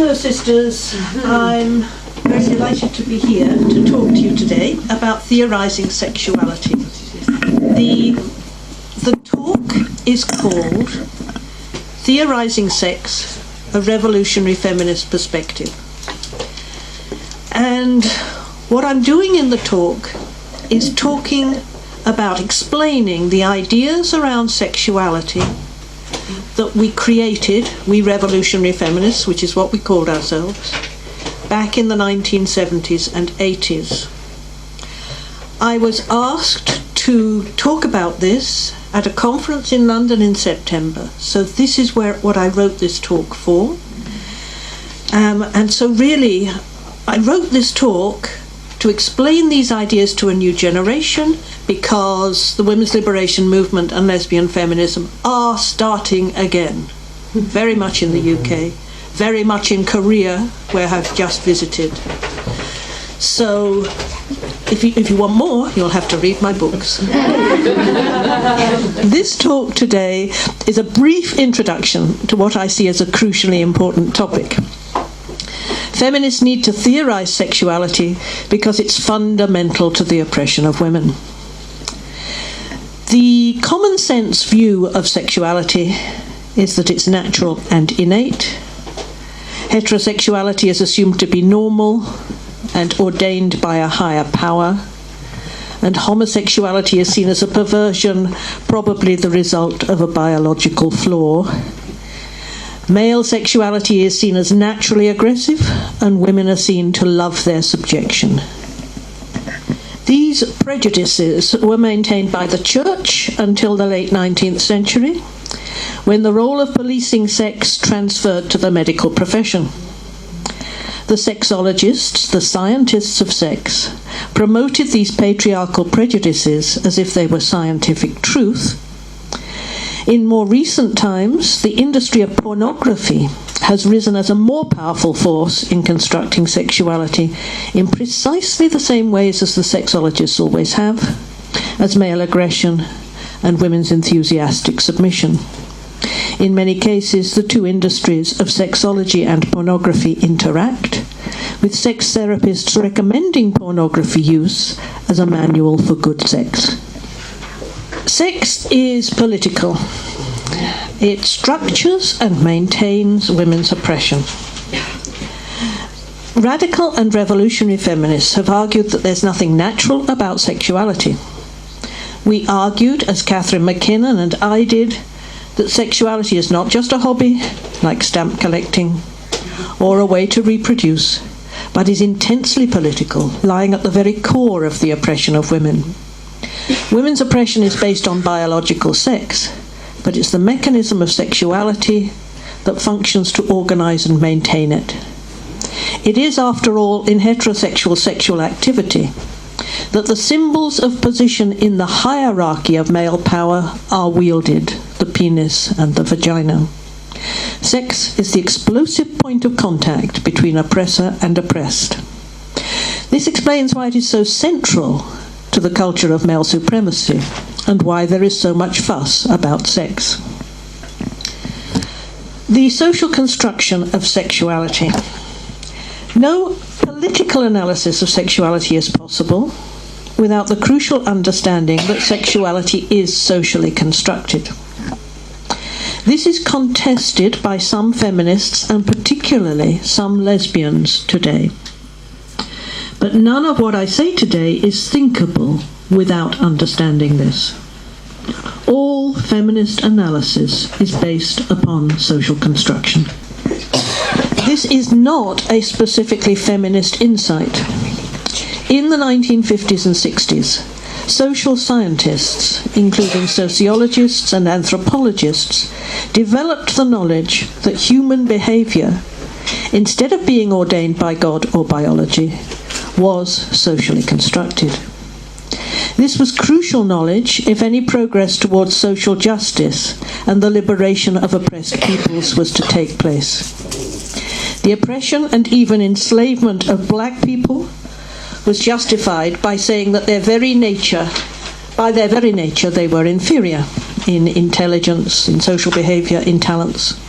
Hello sisters, I'm very delighted to be here to talk to you today about theorizing sexuality. The talk is called Theorizing Sex, a Revolutionary Feminist Perspective. And what I'm doing in the talk is talking about explaining the ideas around sexuality that we created, we revolutionary feminists, which is what we called ourselves, back in the 1970s and 80s. I was asked to talk about this at a conference in London in September. So this is what I wrote this talk for. And so really, I wrote this talk to explain these ideas to a new generation, because the women's liberation movement and lesbian feminism are starting again, very much in the UK, very much in Korea, where I've just visited. So if you want more, you'll have to read my books. This talk today is a brief introduction to what I see as a crucially important topic. Feminists need to theorize sexuality because it's fundamental to the oppression of women. The common sense view of sexuality is that it's natural and innate. Heterosexuality is assumed to be normal and ordained by a higher power, and homosexuality is seen as a perversion, probably the result of a biological flaw. Male sexuality is seen as naturally aggressive, and women are seen to love their subjection. These prejudices were maintained by the Church until the late 19th century, when the role of policing sex transferred to the medical profession. The sexologists, the scientists of sex, promoted these patriarchal prejudices as if they were scientific truth. In more recent times, the industry of pornography has risen as a more powerful force in constructing sexuality in precisely the same ways as the sexologists always have, as male aggression and women's enthusiastic submission. In many cases, the two industries of sexology and pornography interact, with sex therapists recommending pornography use as a manual for good sex. Sex is political. It structures and maintains women's oppression. Radical and revolutionary feminists have argued that there's nothing natural about sexuality. We argued, as Catherine McKinnon and I did, that sexuality is not just a hobby, like stamp collecting, or a way to reproduce, but is intensely political, lying at the very core of the oppression of women. Women's oppression is based on biological sex, but it's the mechanism of sexuality that functions to organize and maintain it. It is, after all, in heterosexual sexual activity that the symbols of position in the hierarchy of male power are wielded, the penis and the vagina. Sex is the explosive point of contact between oppressor and oppressed. This explains why it is so central to the culture of male supremacy, and why there is so much fuss about sex. The social construction of sexuality. No political analysis of sexuality is possible without the crucial understanding that sexuality is socially constructed. This is contested by some feminists, and particularly some lesbians today. But none of what I say today is thinkable without understanding this. All feminist analysis is based upon social construction. This is not a specifically feminist insight. In the 1950s and 60s, social scientists, including sociologists and anthropologists, developed the knowledge that human behavior, instead of being ordained by God or biology, was socially constructed. This was crucial knowledge if any progress towards social justice and the liberation of oppressed peoples was to take place. The oppression and even enslavement of black people was justified by saying that by their very nature, they were inferior in intelligence, in social behavior, in talents.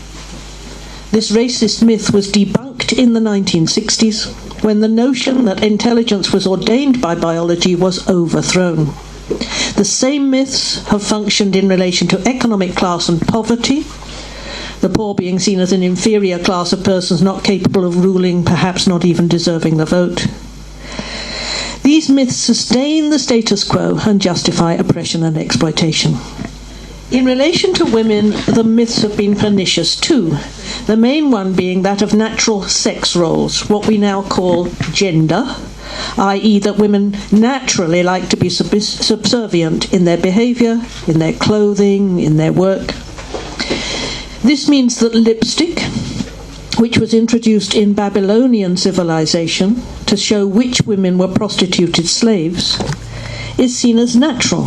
This racist myth was debunked peaked in the 1960s, when the notion that intelligence was ordained by biology was overthrown. The same myths have functioned in relation to economic class and poverty, the poor being seen as an inferior class of persons not capable of ruling, perhaps not even deserving the vote. These myths sustain the status quo and justify oppression and exploitation. In relation to women, the myths have been pernicious too, the main one being that of natural sex roles, what we now call gender, i.e. that women naturally like to be subservient in their behaviour, in their clothing, in their work. This means that lipstick, which was introduced in Babylonian civilization to show which women were prostituted slaves, is seen as natural,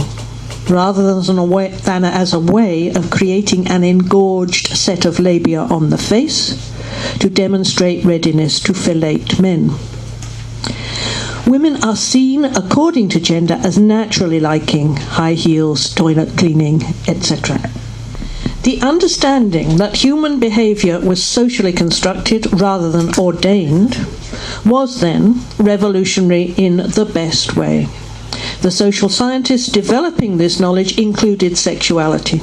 rather than as a way of creating an engorged set of labia on the face to demonstrate readiness to fillet men. Women are seen, according to gender, as naturally liking high heels, toilet cleaning, etc. The understanding that human behaviour was socially constructed rather than ordained was then revolutionary in the best way. The social scientists developing this knowledge included sexuality.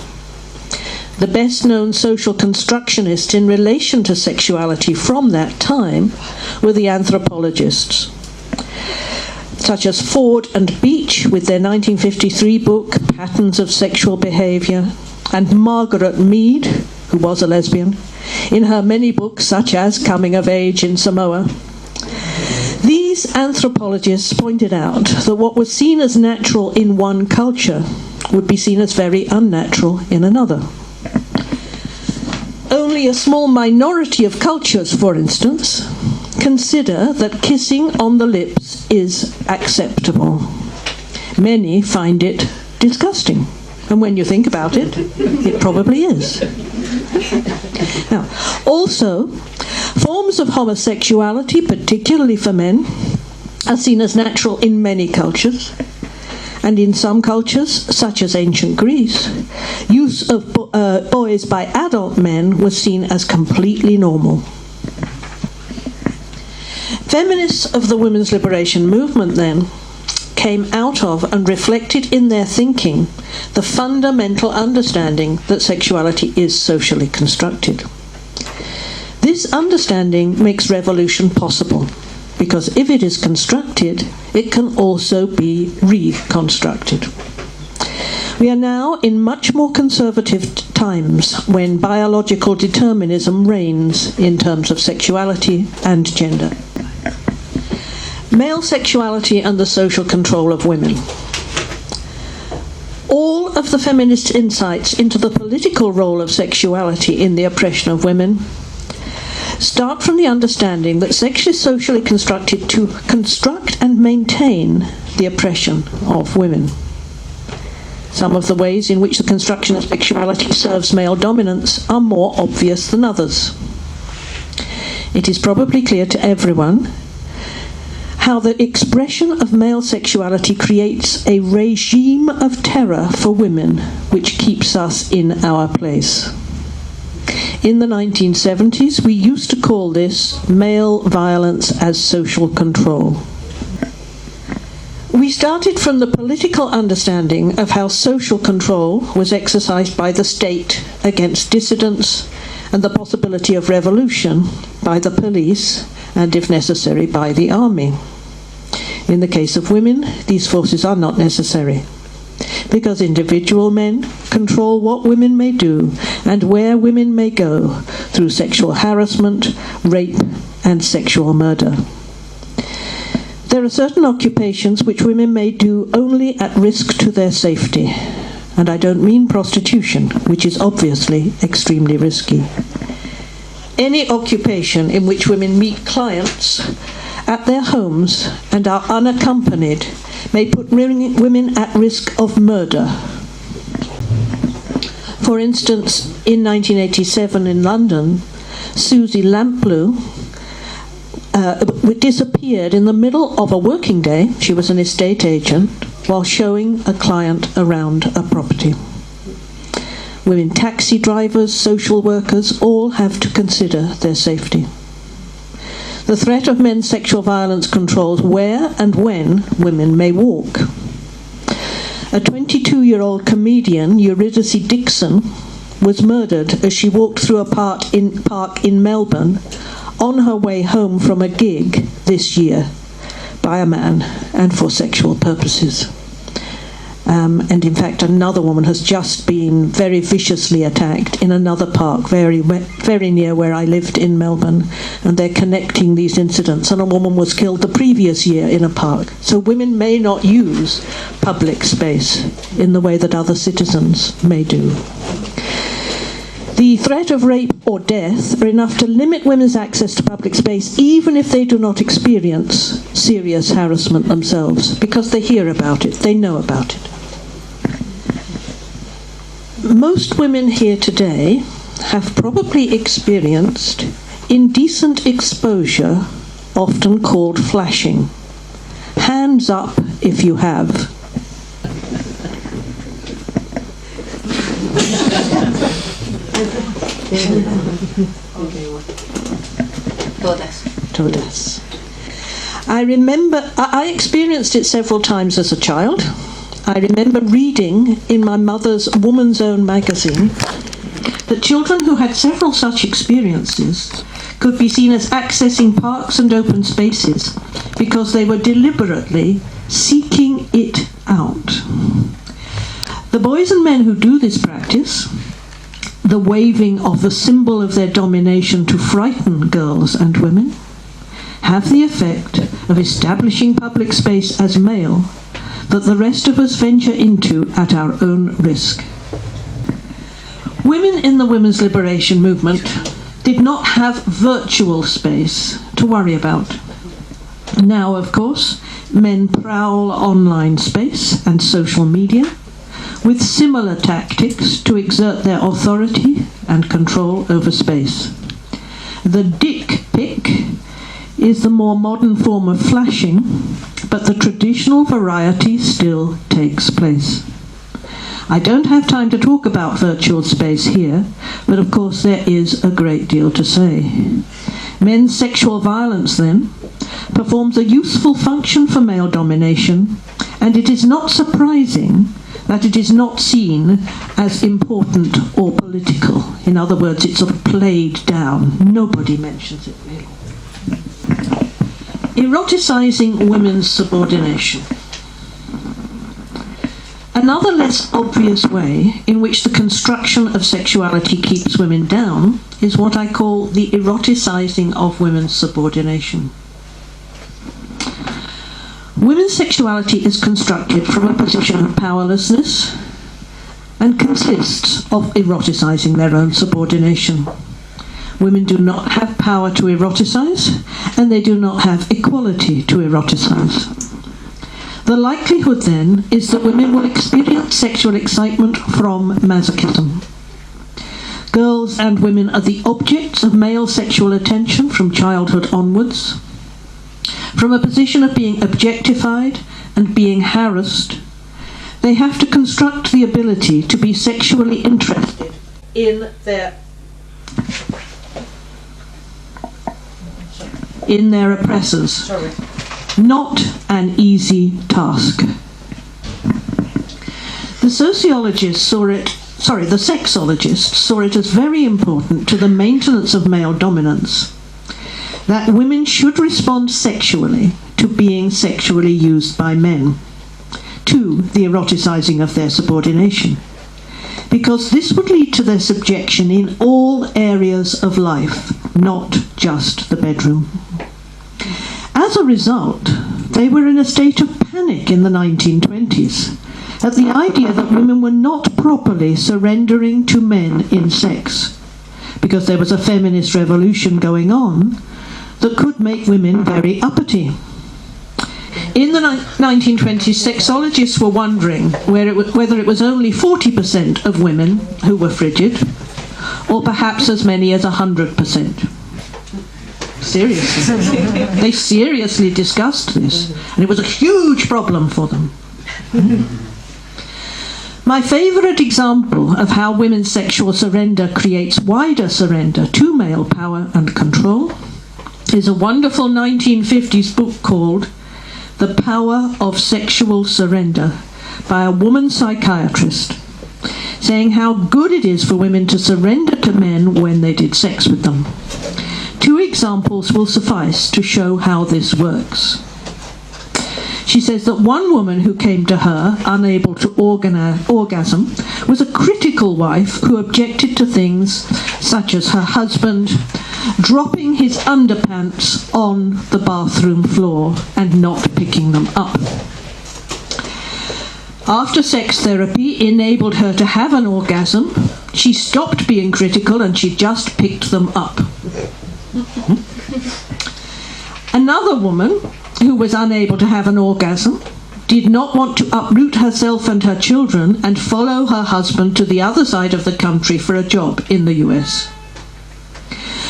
The best-known social constructionists in relation to sexuality from that time were the anthropologists, such as Ford and Beach with their 1953 book, Patterns of Sexual Behaviour, and Margaret Mead, who was a lesbian, in her many books such as Coming of Age in Samoa. These anthropologists pointed out that what was seen as natural in one culture would be seen as very unnatural in another. Only a small minority of cultures, for instance, consider that kissing on the lips is acceptable. Many find it disgusting. And when you think about it, it probably is. Now, also, forms of homosexuality, particularly for men, are seen as natural in many cultures. And in some cultures, such as ancient Greece, use of boys by adult men was seen as completely normal. Feminists of the women's liberation movement, then, came out of and reflected in their thinking the fundamental understanding that sexuality is socially constructed. This understanding makes revolution possible, because if it is constructed, it can also be reconstructed. We are now in much more conservative times when biological determinism reigns in terms of sexuality and gender. Male sexuality and the social control of women. All of the feminist insights into the political role of sexuality in the oppression of women start from the understanding that sex is socially constructed to construct and maintain the oppression of women. Some of the ways in which the construction of sexuality serves male dominance are more obvious than others. It is probably clear to everyone how the expression of male sexuality creates a regime of terror for women which keeps us in our place. In the 1970s, we used to call this male violence as social control. We started from the political understanding of how social control was exercised by the state against dissidents and the possibility of revolution by the police and, if necessary, by the army. In the case of women, these forces are not necessary, because individual men control what women may do and where women may go through sexual harassment, rape, and sexual murder. There are certain occupations which women may do only at risk to their safety, and I don't mean prostitution, which is obviously extremely risky. Any occupation in which women meet clients at their homes and are unaccompanied may put women at risk of murder. For instance, in 1987 in London, Susie Lamplugh disappeared in the middle of a working day. She was an estate agent while showing a client around a property. Women taxi drivers, social workers, all have to consider their safety. The threat of men's sexual violence controls where and when women may walk. A 22-year-old comedian, Eurydice Dixon, was murdered as she walked through a park in Melbourne on her way home from a gig this year by a man and for sexual purposes. And in fact, another woman has just been very viciously attacked in another park very near where I lived in Melbourne, and they're connecting these incidents, and a woman was killed the previous year in a park. So women may not use public space in the way that other citizens may do. The threat of rape or death are enough to limit women's access to public space, even if they do not experience serious harassment themselves, because they hear about it, they know about it. Most women here today have probably experienced indecent exposure, often called flashing. Hands up if you have. Todas. I experienced it several times as a child. I remember reading in my mother's Woman's Own magazine that children who had several such experiences could be seen as accessing parks and open spaces because they were deliberately seeking it out. The boys and men who do this practice, the waving of the symbol of their domination to frighten girls and women, have the effect of establishing public space as male that the rest of us venture into at our own risk. Women in the women's liberation movement did not have virtual space to worry about. Now, of course, men prowl online space and social media with similar tactics to exert their authority and control over space. The dick pic is the more modern form of flashing, but the traditional variety still takes place. I don't have time to talk about virtual space here, but of course there is a great deal to say. Men's sexual violence, then, performs a useful function for male domination, and it is not surprising that it is not seen as important or political. In other words, it's sort of played down. Nobody mentions it, really. Eroticizing women's subordination. Another less obvious way in which the construction of sexuality keeps women down is what I call the eroticizing of women's subordination. Women's sexuality is constructed from a position of powerlessness and consists of eroticizing their own subordination. Women do not have power to eroticize, and they do not have equality to eroticize. The likelihood, then, is that women will experience sexual excitement from masochism. Girls and women are the objects of male sexual attention from childhood onwards. From a position of being objectified and being harassed, they have to construct the ability to be sexually interested in their oppressors. Not an easy task. The sexologists saw it as very important to the maintenance of male dominance that women should respond sexually to being sexually used by men, to the eroticizing of their subordination, because this would lead to their subjection in all areas of life, not just the bedroom. As a result, they were in a state of panic in the 1920s at the idea that women were not properly surrendering to men in sex, because there was a feminist revolution going on that could make women very uppity. In the 1920s, sexologists were wondering whether it was only 40% of women who were frigid, or perhaps as many as 100%. Seriously. They seriously discussed this, and it was a huge problem for them. My favourite example of how women's sexual surrender creates wider surrender to male power and control is a wonderful 1950s book called The Power of Sexual Surrender by a woman psychiatrist, saying how good it is for women to surrender to men when they did sex with them. 2 examples will suffice to show how this works. She says that one woman who came to her, unable to orgasm, was a critical wife who objected to things such as her husband dropping his underpants on the bathroom floor and not picking them up. After sex therapy enabled her to have an orgasm, she stopped being critical and she just picked them up. Another woman who was unable to have an orgasm did not want to uproot herself and her children and follow her husband to the other side of the country for a job in the US.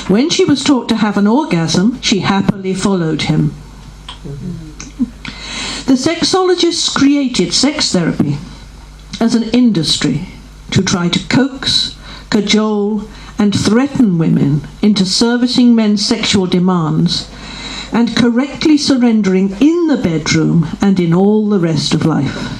When she was taught to have an orgasm, she happily followed him. The sexologists created sex therapy as an industry to try to coax, cajole, and threaten women into servicing men's sexual demands and correctly surrendering in the bedroom and in all the rest of life.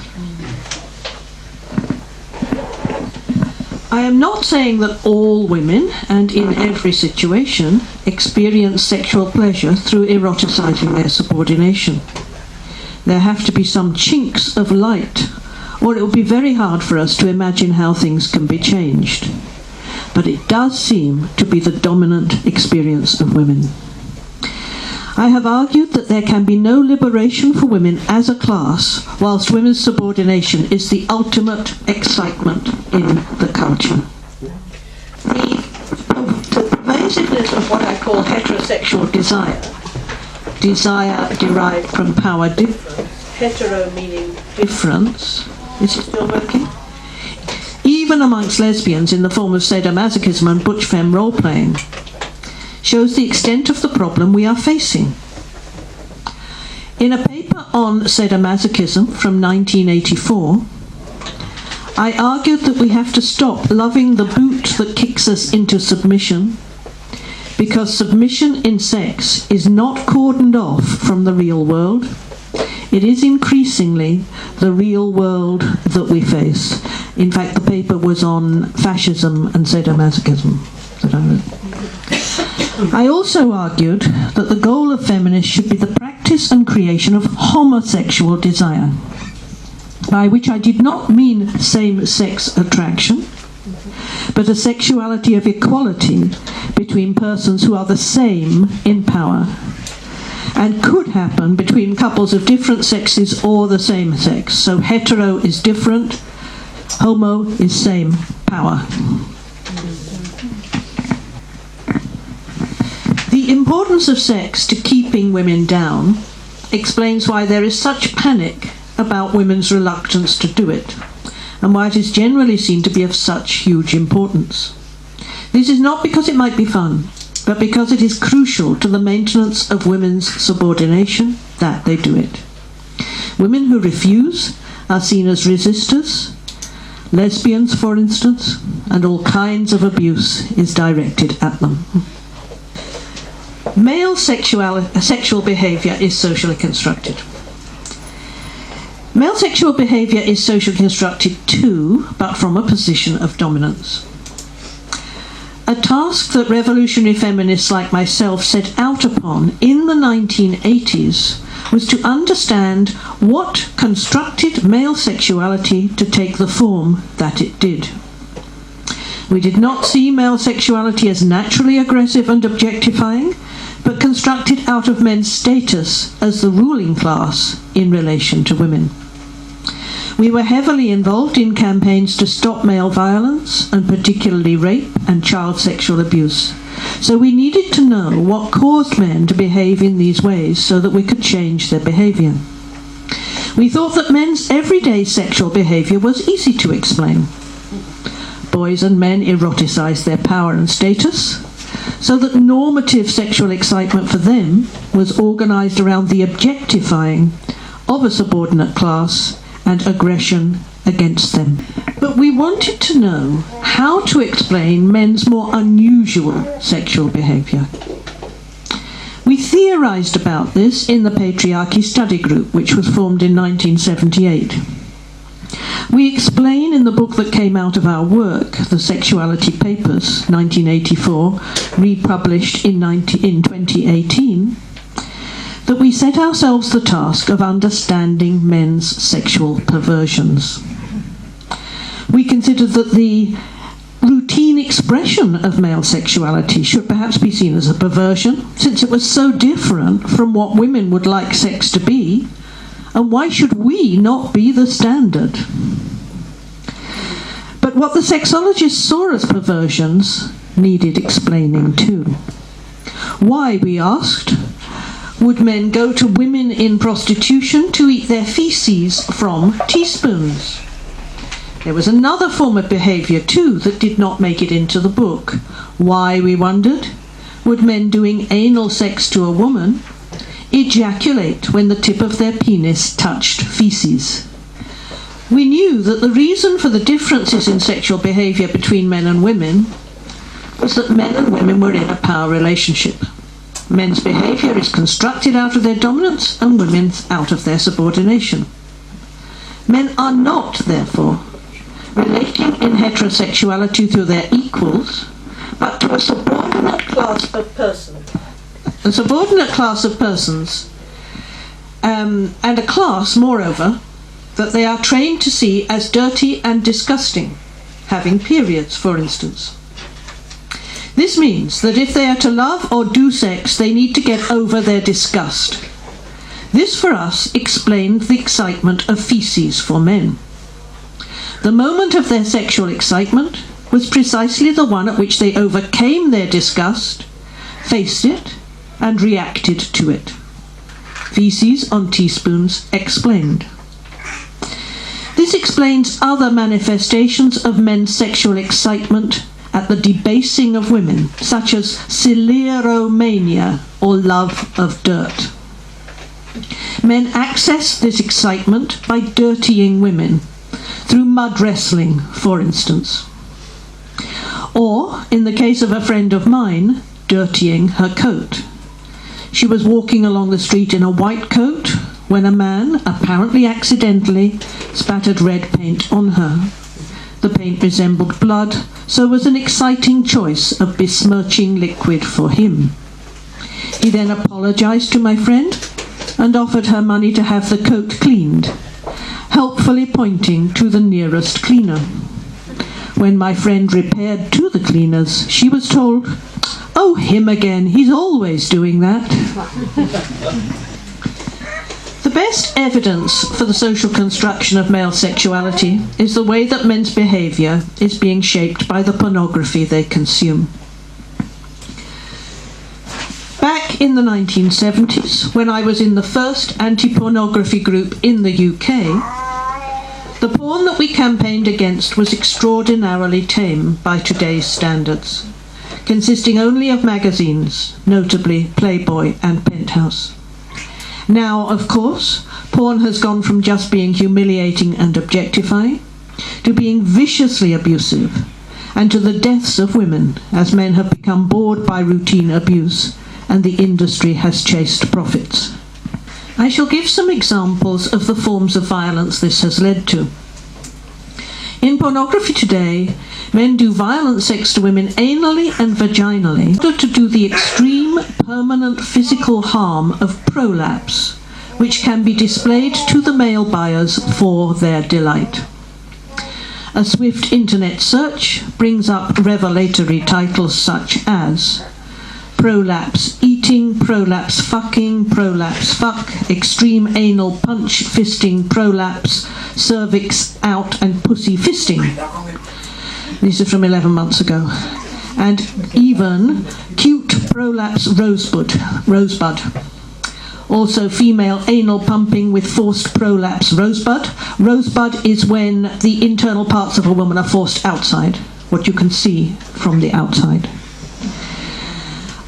I am not saying that all women, and in every situation, experience sexual pleasure through eroticizing their subordination. There have to be some chinks of light, or it will be very hard for us to imagine how things can be changed. But it does seem to be the dominant experience of women. I have argued that there can be no liberation for women as a class, whilst women's subordination is the ultimate excitement in the culture. The pervasiveness of what I call heterosexual desire derived from power difference, hetero meaning difference, is it still working? Even amongst lesbians in the form of sadomasochism and butch femme role-playing, shows the extent of the problem we are facing. In a paper on sadomasochism from 1984, I argued that we have to stop loving the boot that kicks us into submission, because submission in sex is not cordoned off from the real world. It is increasingly the real world that we face. In fact, the paper was on fascism and sadomasochism that I wrote. I also argued that the goal of feminists should be the practice and creation of homosexual desire, by which I did not mean same-sex attraction, but a sexuality of equality between persons who are the same in power, and could happen between couples of different sexes or the same sex. So hetero is different, homo is same power. The importance of sex to keeping women down explains why there is such panic about women's reluctance to do it, and why it is generally seen to be of such huge importance. This is not because it might be fun, but because it is crucial to the maintenance of women's subordination that they do it. Women who refuse are seen as resistors. Lesbians, for instance, and all kinds of abuse is directed at them. Male sexual behaviour is socially constructed. Male sexual behaviour is socially constructed too, but from a position of dominance. A task that revolutionary feminists like myself set out upon in the 1980s was to understand what constructed male sexuality to take the form that it did. We did not see male sexuality as naturally aggressive and objectifying, but constructed out of men's status as the ruling class in relation to women. We were heavily involved in campaigns to stop male violence, and particularly rape and child sexual abuse. So we needed to know what caused men to behave in these ways so that we could change their behaviour. We thought that men's everyday sexual behaviour was easy to explain. Boys and men eroticized their power and status, so that normative sexual excitement for them was organised around the objectifying of a subordinate class and aggression against them. But we wanted to know how to explain men's more unusual sexual behaviour. We We theorized about this in the Patriarchy Study Group, which was formed in 1978. We explain in the book that came out of our work, The Sexuality Papers, 1984, republished in 2018, that we set ourselves the task of understanding men's sexual perversions. We considered that the routine expression of male sexuality should perhaps be seen as a perversion, since it was so different from what women would like sex to be, and why should we not be the standard? But what the sexologists saw as perversions needed explaining too. Why, we asked, would men go to women in prostitution to eat their feces from teaspoons? There was another form of behaviour too that did not make it into the book. Why, we wondered, would men doing anal sex to a woman ejaculate when the tip of their penis touched feces? We knew that the reason for the differences in sexual behaviour between men and women was that men and women were in a power relationship. Men's behaviour is constructed out of their dominance and women's out of their subordination. Men are not, therefore, relating in heterosexuality to their equals, but to a subordinate class of persons. A subordinate class of persons, and a class, moreover, that they are trained to see as dirty and disgusting, having periods, for instance. This means that if they are to love or do sex, they need to get over their disgust. This, for us, explained the excitement of feces for men. The moment of their sexual excitement was precisely the one at which they overcame their disgust, faced it, and reacted to it. Feces on teaspoons explained. This explains other manifestations of men's sexual excitement at the debasing of women, such as sileromania, or love of dirt. Men access this excitement by dirtying women, through mud wrestling, for instance. Or, in the case of a friend of mine, dirtying her coat. She was walking along the street in a white coat when a man, apparently accidentally, spattered red paint on her. The paint resembled blood, so was an exciting choice of besmirching liquid for him. He then apologized to my friend and offered her money to have the coat cleaned, helpfully pointing to the nearest cleaner. When my friend repaired to the cleaners, she was told, "Oh, him again, he's always doing that." The best evidence for the social construction of male sexuality is the way that men's behaviour is being shaped by the pornography they consume. Back in the 1970s, when I was in the first anti-pornography group in the UK, the porn that we campaigned against was extraordinarily tame by today's standards, consisting only of magazines, notably Playboy and Penthouse. Now, of course, porn has gone from just being humiliating and objectifying to being viciously abusive, and to the deaths of women, as men have become bored by routine abuse and the industry has chased profits. I shall give some examples of the forms of violence this has led to. In pornography today, men do violent sex to women anally and vaginally in order to do the extreme, permanent physical harm of prolapse, which can be displayed to the male buyers for their delight. A swift internet search brings up revelatory titles such as prolapse eating, prolapse fucking, prolapse fuck, extreme anal punch fisting, prolapse, cervix out and pussy fisting. These are from 11 months ago. And even cute prolapse rosebud. Also female anal pumping with forced prolapse rosebud. Rosebud is when the internal parts of a woman are forced outside, what you can see from the outside.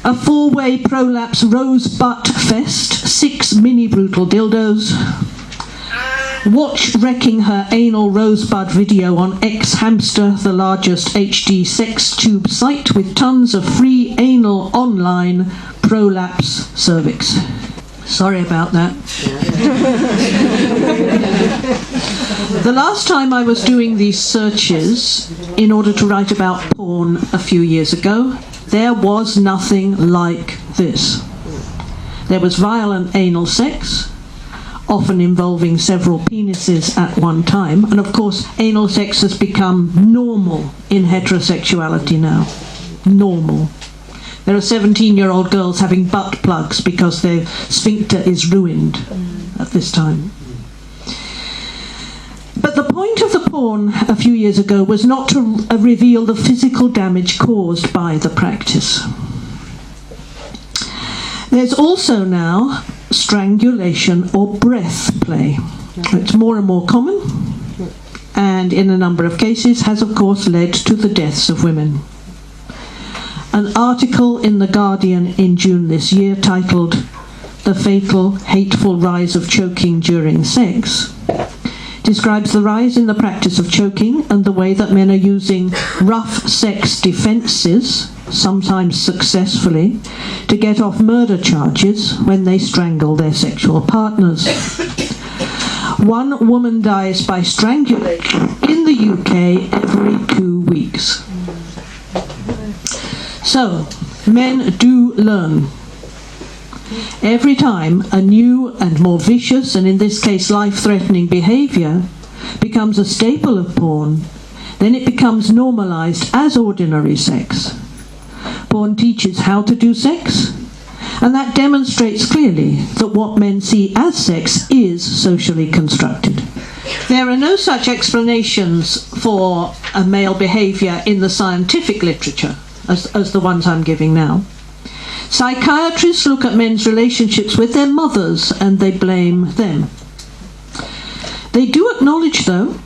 A 4-way prolapse rose butt fest, 6 mini brutal dildos. Watch wrecking her anal rosebud video on X Hamster, the largest HD sex tube site with tons of free anal online prolapse cervix. Sorry about that. The last time I was doing these searches in order to write about porn a few years ago, there was nothing like this. There was violent anal sex, often involving several penises at one time, and of course anal sex has become normal in heterosexuality now. Normal. There are 17-year-old girls having butt plugs because their sphincter is ruined at this time. But the point of the porn a few years ago was not to reveal the physical damage caused by the practice. There's also now strangulation or breath play. It's more and more common, and in a number of cases has of course led to the deaths of women. An article in The Guardian in June this year titled "The Fatal, Hateful Rise of Choking During Sex" describes the rise in the practice of choking and the way that men are using rough sex defences, sometimes successfully, to get off murder charges when they strangle their sexual partners. One woman dies by strangulation in the UK every 2 weeks. So, men do learn. Every time a new and more vicious, and in this case life-threatening behaviour, becomes a staple of porn, then it becomes normalised as ordinary sex. Porn teaches how to do sex, and that demonstrates clearly that what men see as sex is socially constructed. There are no such explanations for a male behaviour in the scientific literature as the ones I'm giving now. Psychiatrists look at men's relationships with their mothers and they blame them. They do acknowledge, though,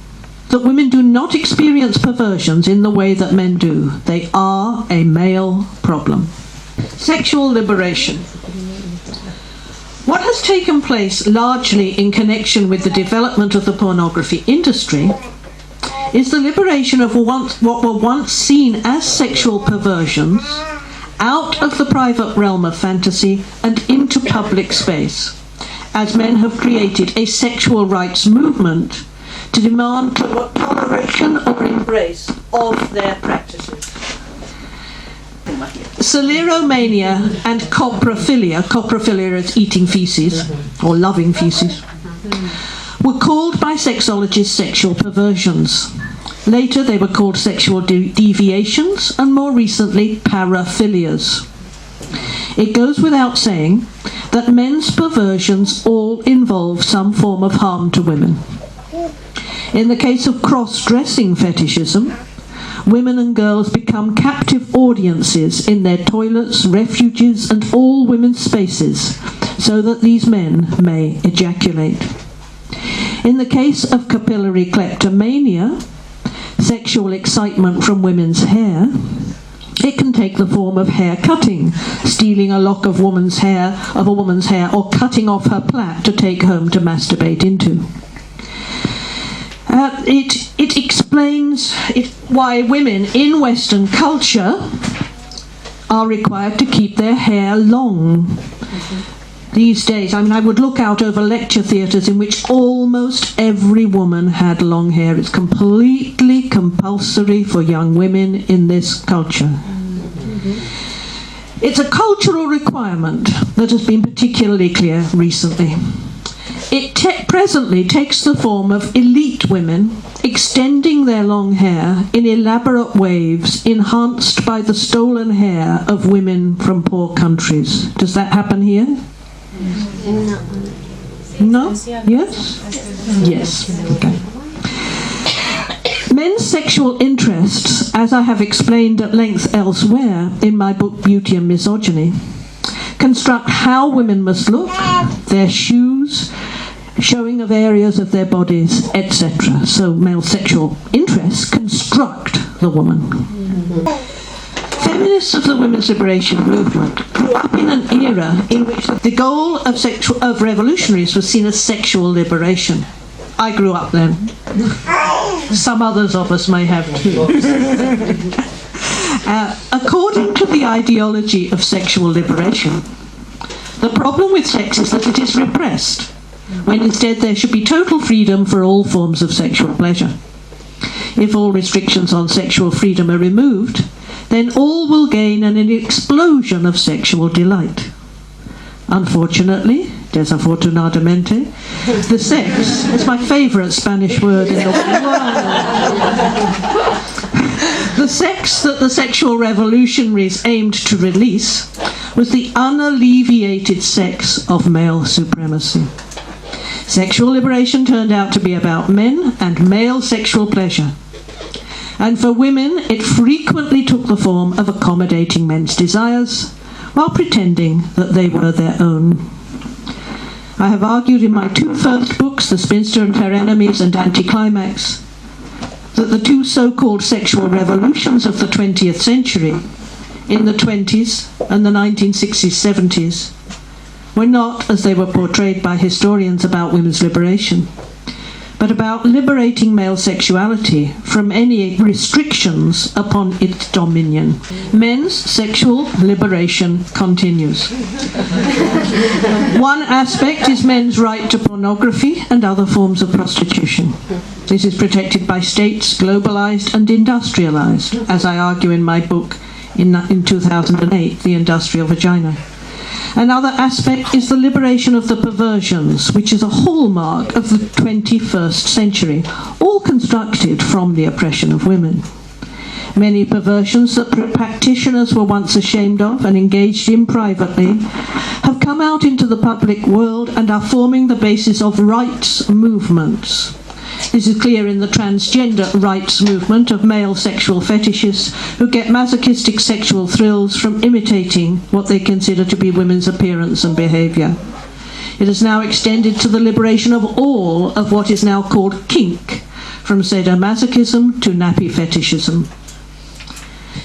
that women do not experience perversions in the way that men do. They are a male problem. Sexual liberation. What has taken place largely in connection with the development of the pornography industry is the liberation of what were once seen as sexual perversions out of the private realm of fantasy and into public space, as men have created a sexual rights movement to demand toleration or embrace of their practices. Soleromania and coprophilia is eating feces, or loving feces, were called by sexologists sexual perversions. Later they were called sexual deviations, and more recently paraphilias. It goes without saying that men's perversions all involve some form of harm to women. In the case of cross-dressing fetishism, women and girls become captive audiences in their toilets, refuges, and all women's spaces, so that these men may ejaculate. In the case of capillary kleptomania, sexual excitement from women's hair, it can take the form of hair cutting, stealing a lock of a woman's hair, or cutting off her plait to take home to masturbate into. It explains why women in Western culture are required to keep their hair long. These days, I would look out over lecture theatres in which almost every woman had long hair. It's completely compulsory for young women in this culture. It's a cultural requirement that has been particularly clear recently. It presently takes the form of elite women extending their long hair in elaborate waves enhanced by the stolen hair of women from poor countries. Does that happen here? No? Yes? Yes. Okay. Men's sexual interests, as I have explained at length elsewhere in my book Beauty and Misogyny, construct how women must look, their shoes, showing of areas of their bodies, etc. So male sexual interests construct the woman. Feminists of the women's liberation movement grew up in an era in which the goal of revolutionaries was seen as sexual liberation. I grew up then. Some others of us may have too. According to the ideology of sexual liberation, the problem with sex is that it is repressed, when instead there should be total freedom for all forms of sexual pleasure. If all restrictions on sexual freedom are removed, then all will gain an explosion of sexual delight. Unfortunately, desafortunadamente, the sex, it's my favourite Spanish word in the world, the sex that the sexual revolutionaries aimed to release was the unalleviated sex of male supremacy. Sexual liberation turned out to be about men and male sexual pleasure. And for women, it frequently took the form of accommodating men's desires while pretending that they were their own. I have argued in my two first books, The Spinster and Her Enemies and Anticlimax, that the two so-called sexual revolutions of the 20th century, in the 20s and the 1960s, 70s, were not, as they were portrayed by historians, about women's liberation, but about liberating male sexuality from any restrictions upon its dominion. Men's sexual liberation continues. One aspect is men's right to pornography and other forms of prostitution. This is protected by states globalized and industrialized, as I argue in my book in 2008, The Industrial Vagina. Another aspect is the liberation of the perversions, which is a hallmark of the 21st century, all constructed from the oppression of women. Many perversions that practitioners were once ashamed of and engaged in privately have come out into the public world and are forming the basis of rights movements. This is clear in the transgender rights movement of male sexual fetishists who get masochistic sexual thrills from imitating what they consider to be women's appearance and behaviour. It has now extended to the liberation of all of what is now called kink, from sadomasochism to nappy fetishism.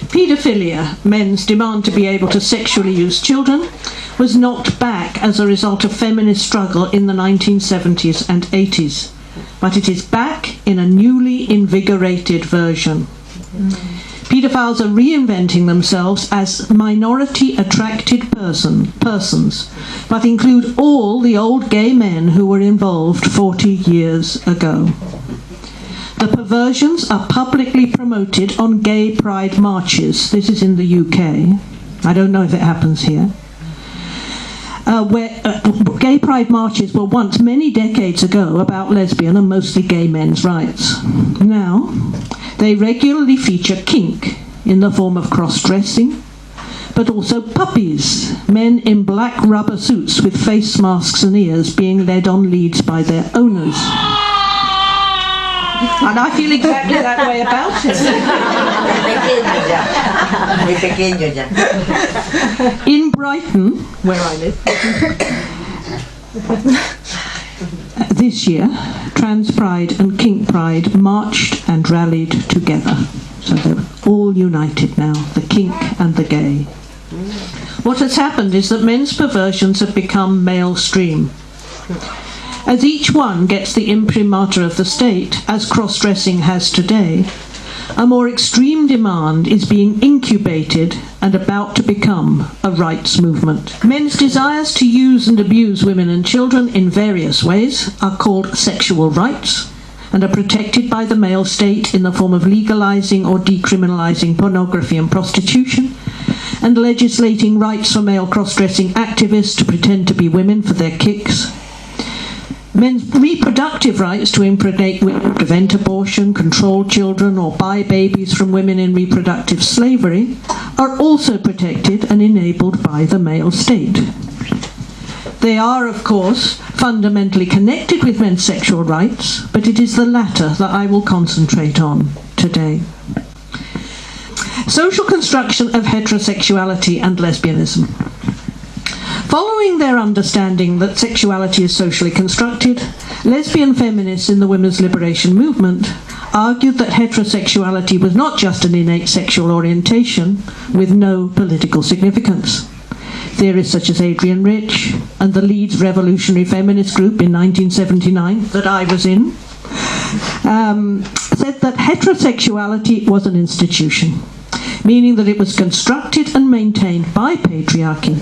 Paedophilia, men's demand to be able to sexually use children, was knocked back as a result of feminist struggle in the 1970s and 80s. But it is back in a newly invigorated version. Paedophiles are reinventing themselves as minority-attracted persons, but include all the old gay men who were involved 40 years ago. The perversions are publicly promoted on gay pride marches. This is in the UK. I don't know if it happens here. Where gay pride marches were once, many decades ago, about lesbian and mostly gay men's rights. Now, they regularly feature kink in the form of cross-dressing, but also puppies, men in black rubber suits with face masks and ears being led on leads by their owners. And I feel exactly that way about it. In Brighton, where I live, this year, Trans Pride and Kink Pride marched and rallied together. So they're all united now, the kink and the gay. What has happened is that men's perversions have become mainstream. As each one gets the imprimatur of the state, as cross-dressing has today, a more extreme demand is being incubated and about to become a rights movement. Men's desires to use and abuse women and children in various ways are called sexual rights and are protected by the male state in the form of legalizing or decriminalizing pornography and prostitution, and legislating rights for male cross-dressing activists to pretend to be women for their kicks. Men's reproductive rights to impregnate women, prevent abortion, control children, or buy babies from women in reproductive slavery are also protected and enabled by the male state. They are, of course, fundamentally connected with men's sexual rights, but it is the latter that I will concentrate on today. Social construction of heterosexuality and lesbianism. Following their understanding that sexuality is socially constructed, lesbian feminists in the women's liberation movement argued that heterosexuality was not just an innate sexual orientation with no political significance. Theorists such as Adrienne Rich and the Leeds revolutionary feminist group in 1979 that I was in said that heterosexuality was an institution, meaning that it was constructed and maintained by patriarchy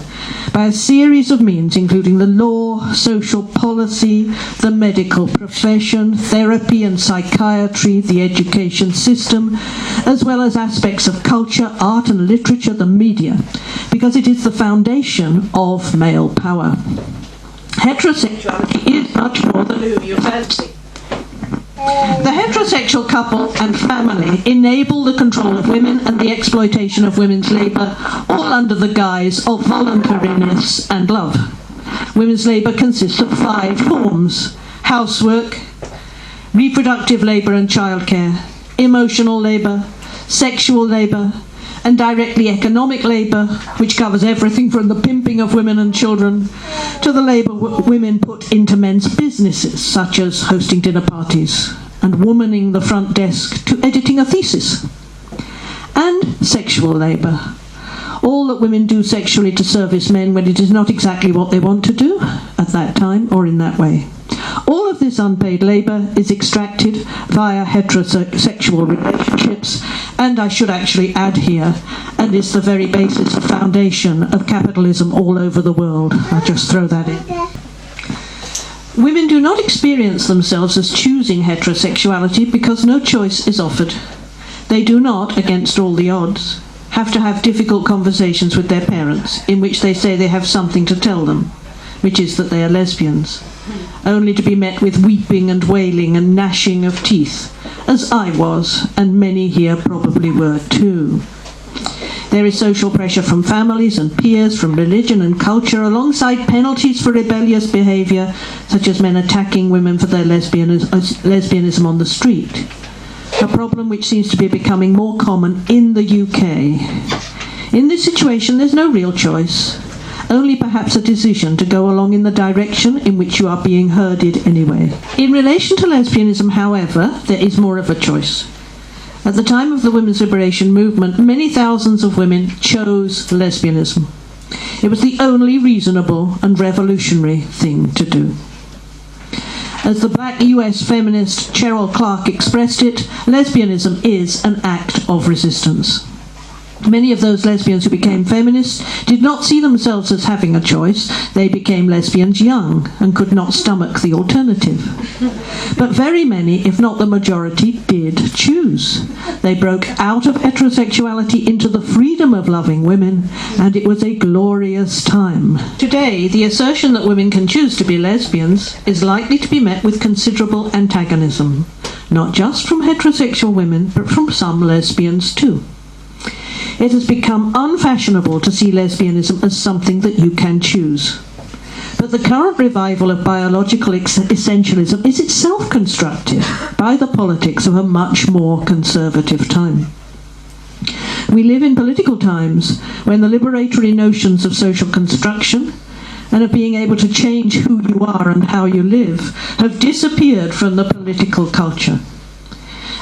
by a series of means, including the law, social policy, the medical profession, therapy and psychiatry, the education system, as well as aspects of culture, art and literature, the media, because it is the foundation of male power. Heterosexuality is much more than who you fancy. The heterosexual couple and family enable the control of women and the exploitation of women's labour, all under the guise of voluntariness and love. Women's labour consists of 5 forms: housework, reproductive labour and childcare, emotional labour, sexual labour, and directly economic labour, which covers everything from the pimping of women and children to the labour women put into men's businesses, such as hosting dinner parties and womaning the front desk to editing a thesis. And sexual labour, all that women do sexually to service men when it is not exactly what they want to do at that time or in that way. All of this unpaid labour is extracted via heterosexual relationships, and I should actually add here, and is the very basis and foundation of capitalism all over the world. I'll just throw that in. Women do not experience themselves as choosing heterosexuality because no choice is offered. They do not, against all the odds, have to have difficult conversations with their parents in which they say they have something to tell them, which is that they are lesbians, only to be met with weeping and wailing and gnashing of teeth, as I was, and many here probably were too. There is social pressure from families and peers, from religion and culture, alongside penalties for rebellious behaviour, such as men attacking women for their lesbianism on the street. A problem which seems to be becoming more common in the UK. In this situation, there's no real choice, only perhaps a decision to go along in the direction in which you are being herded anyway. In relation to lesbianism, however, there is more of a choice. At the time of the women's liberation movement, many thousands of women chose lesbianism. It was the only reasonable and revolutionary thing to do. As the black US feminist Cheryl Clark expressed it, lesbianism is an act of resistance. Many of those lesbians who became feminists did not see themselves as having a choice. They became lesbians young and could not stomach the alternative. But very many, if not the majority, did choose. They broke out of heterosexuality into the freedom of loving women, and it was a glorious time. Today, the assertion that women can choose to be lesbians is likely to be met with considerable antagonism, not just from heterosexual women, but from some lesbians too. It has become unfashionable to see lesbianism as something that you can choose. But the current revival of biological essentialism is itself constructed by the politics of a much more conservative time. We live in political times when the liberatory notions of social construction and of being able to change who you are and how you live have disappeared from the political culture.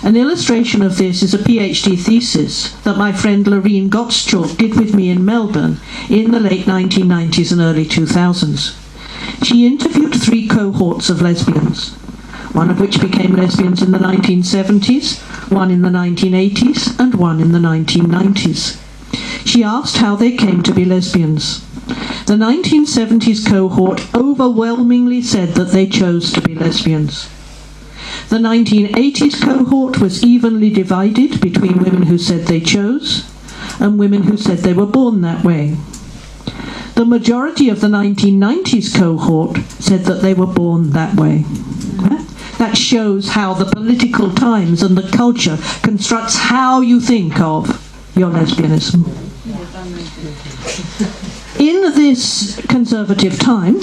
An illustration of this is a PhD thesis that my friend Loreen Gottschalk did with me in Melbourne in the late 1990s and early 2000s. She interviewed 3 cohorts of lesbians, one of which became lesbians in the 1970s, one in the 1980s, and one in the 1990s. She asked how they came to be lesbians. The 1970s cohort overwhelmingly said that they chose to be lesbians. The 1980s cohort was evenly divided between women who said they chose and women who said they were born that way. The majority of the 1990s cohort said that they were born that way. That shows how the political times and the culture constructs how you think of your lesbianism. In this conservative time,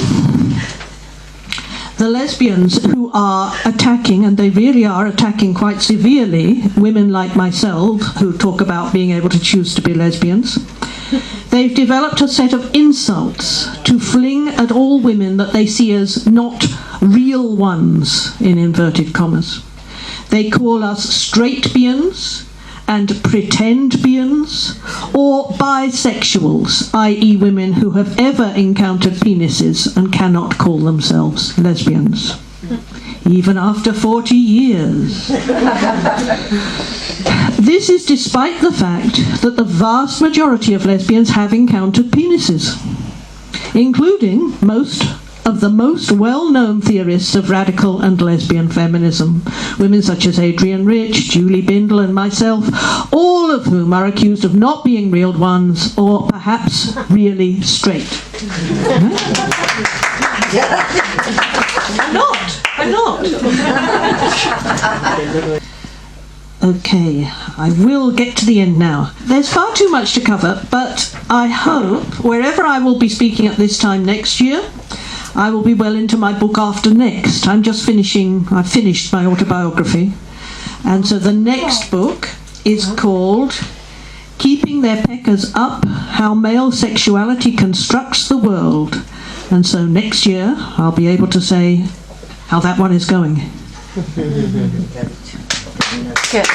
the lesbians who are attacking, and they really are attacking quite severely, women like myself who talk about being able to choose to be lesbians, they've developed a set of insults to fling at all women that they see as not real ones, in inverted commas. They call us straight-bians and pretendbians, or bisexuals, i.e. women who have ever encountered penises and cannot call themselves lesbians, even after 40 years. This is despite the fact that the vast majority of lesbians have encountered penises, including most of the most well-known theorists of radical and lesbian feminism, women such as Adrienne Rich, Julie Bindel and myself, all of whom are accused of not being real ones or perhaps really straight. I'm not. Okay, I will get to the end now. There's far too much to cover, but I hope, wherever I will be speaking at this time next year, I will be well into my book after next. I've finished my autobiography. And so the next book is called Keeping Their Peckers Up, How Male Sexuality Constructs the World. And so next year I'll be able to say how that one is going. Good.